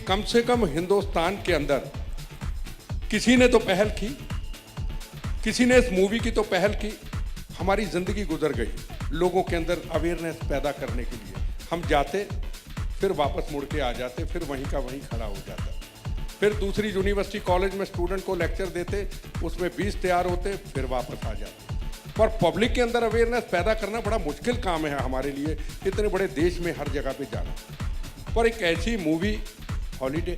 कम से कम हिंदुस्तान के अंदर किसी ने तो पहल की, किसी ने इस मूवी की तो पहल की। हमारी ज़िंदगी गुजर गई लोगों के अंदर अवेयरनेस पैदा करने के लिए। हम जाते, फिर वापस मुड़ के आ जाते, फिर वहीं का वहीं खड़ा हो जाता। फिर दूसरी यूनिवर्सिटी कॉलेज में स्टूडेंट को लेक्चर देते, उसमें 20 तैयार होते, फिर वापस आ जाते। पर पब्लिक के अंदर अवेयरनेस पैदा करना बड़ा मुश्किल काम है हमारे लिए, इतने बड़े देश में हर जगह पे जाना। पर एक ऐसी मूवी हॉलीडे,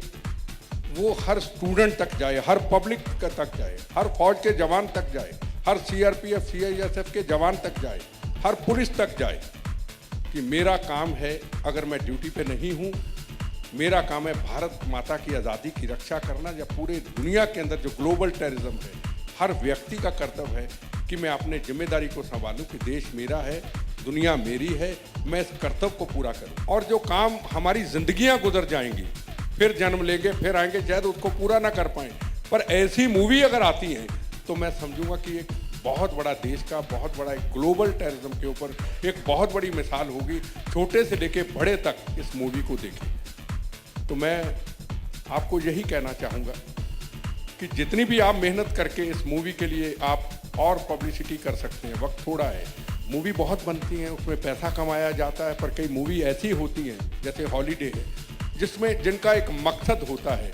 वो हर स्टूडेंट तक जाए, हर पब्लिक तक जाए, हर फौज के जवान तक जाए, हर सीआरपीएफ सीआईएसएफ के जवान तक जाए, हर पुलिस तक जाए कि मेरा काम है, अगर मैं ड्यूटी पे नहीं हूँ, मेरा काम है भारत माता की आज़ादी की रक्षा करना। या पूरे दुनिया के अंदर जो ग्लोबल टेररिज्म है, हर व्यक्ति का कर्तव्य है कि मैं अपने जिम्मेदारी को संभालूं कि देश मेरा है, दुनिया मेरी है, मैं इस कर्तव्य को पूरा करूं। और जो काम हमारी जिंदगियां गुजर जाएंगी, फिर जन्म लेंगे, फिर आएंगे, शायद उसको पूरा ना कर पाएँ, पर ऐसी मूवी अगर आती हैं तो मैं समझूंगा कि एक बहुत बड़ा देश का, बहुत बड़ा एक ग्लोबल टेररिज्म के ऊपर एक बहुत बड़ी मिसाल होगी। छोटे से लेके बड़े तक इस मूवी को देखें। तो मैं आपको यही कहना चाहूँगा कि जितनी भी आप मेहनत करके इस मूवी के लिए आप और पब्लिसिटी कर सकते हैं, वक्त थोड़ा है, मूवी बहुत बनती हैं, उसमें पैसा कमाया जाता है, पर कई मूवी ऐसी होती हैं जैसे हॉलीडे है, जिसमें जिनका एक मकसद होता है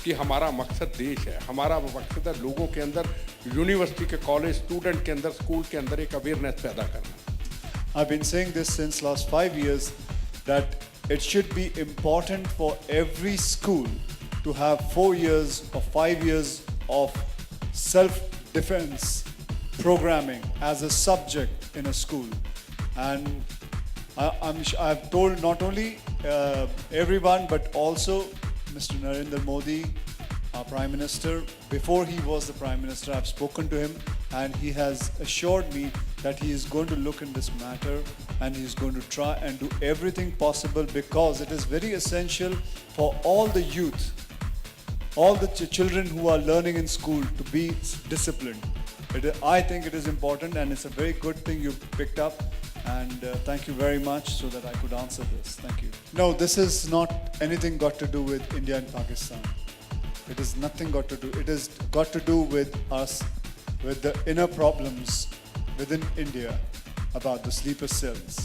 कि हमारा मकसद देश है, हमारा मकसद है लोगों के अंदर, यूनिवर्सिटी के कॉलेज स्टूडेंट के अंदर, स्कूल के अंदर एक अवेयरनेस पैदा करना। I've been saying this since last 5 years that it should be important for every school to have 4 years or 5 years of self-defense programming as a subject in a school. And I've told not only everyone but also Mr. Narendra Modi, our Prime Minister. Before he was the Prime Minister, I've spoken to him and he has assured me that he is going to look in this matter and he is going to try and do everything possible, because it is very essential for all the youth, all the children who are learning in school to be disciplined. I think it is important and it's a very good thing you picked up, and thank you very much so that I could answer this. Thank you. No, this is not anything got to do with India and Pakistan. It is nothing got to do. It has got to do with us, with the inner problems within India about the sleeper cells.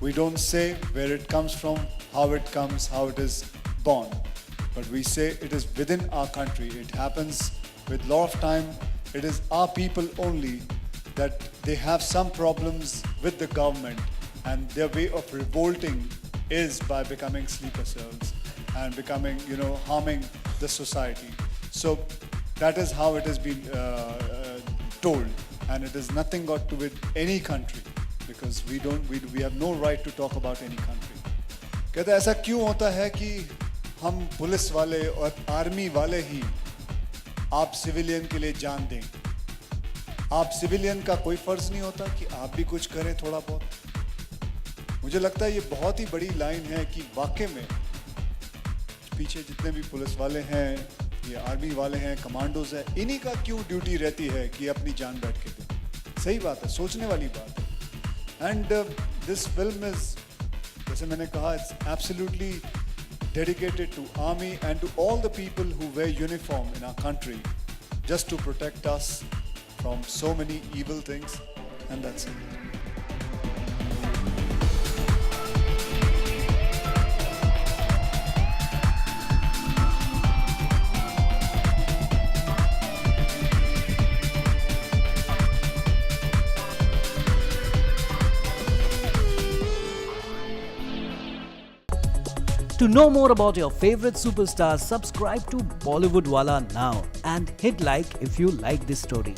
We don't say where it comes from, how it comes, how it is born, but we say it is within our country. It happens with lot of time. It is our people only that they have some problems with the government, and their way of revolting is by becoming sleeper cells and becoming, harming the society. So that is how it has been told, and it is nothing got to with any country, because we have no right to talk about any country. कहते ऐसा क्यों होता है कि हम police वाले और army वाले ही आप सिविलियन के लिए जान दें? आप सिविलियन का कोई फर्ज नहीं होता कि आप भी कुछ करें थोड़ा बहुत? मुझे लगता है ये बहुत ही बड़ी लाइन है कि वाकई में पीछे जितने भी पुलिस वाले हैं, ये आर्मी वाले हैं, कमांडोज हैं, इन्हीं का क्यों ड्यूटी रहती है कि अपनी जान बैठ के दें? सही बात है, सोचने वाली बात है। एंड दिस फिल्म इज, जैसे मैंने कहा, it's absolutely dedicated to army and to all the people who wear uniform in our country just to protect us from so many evil things, and that's it. To know more about your favorite superstars, subscribe to Bollywood Wala now and hit like if you like this story.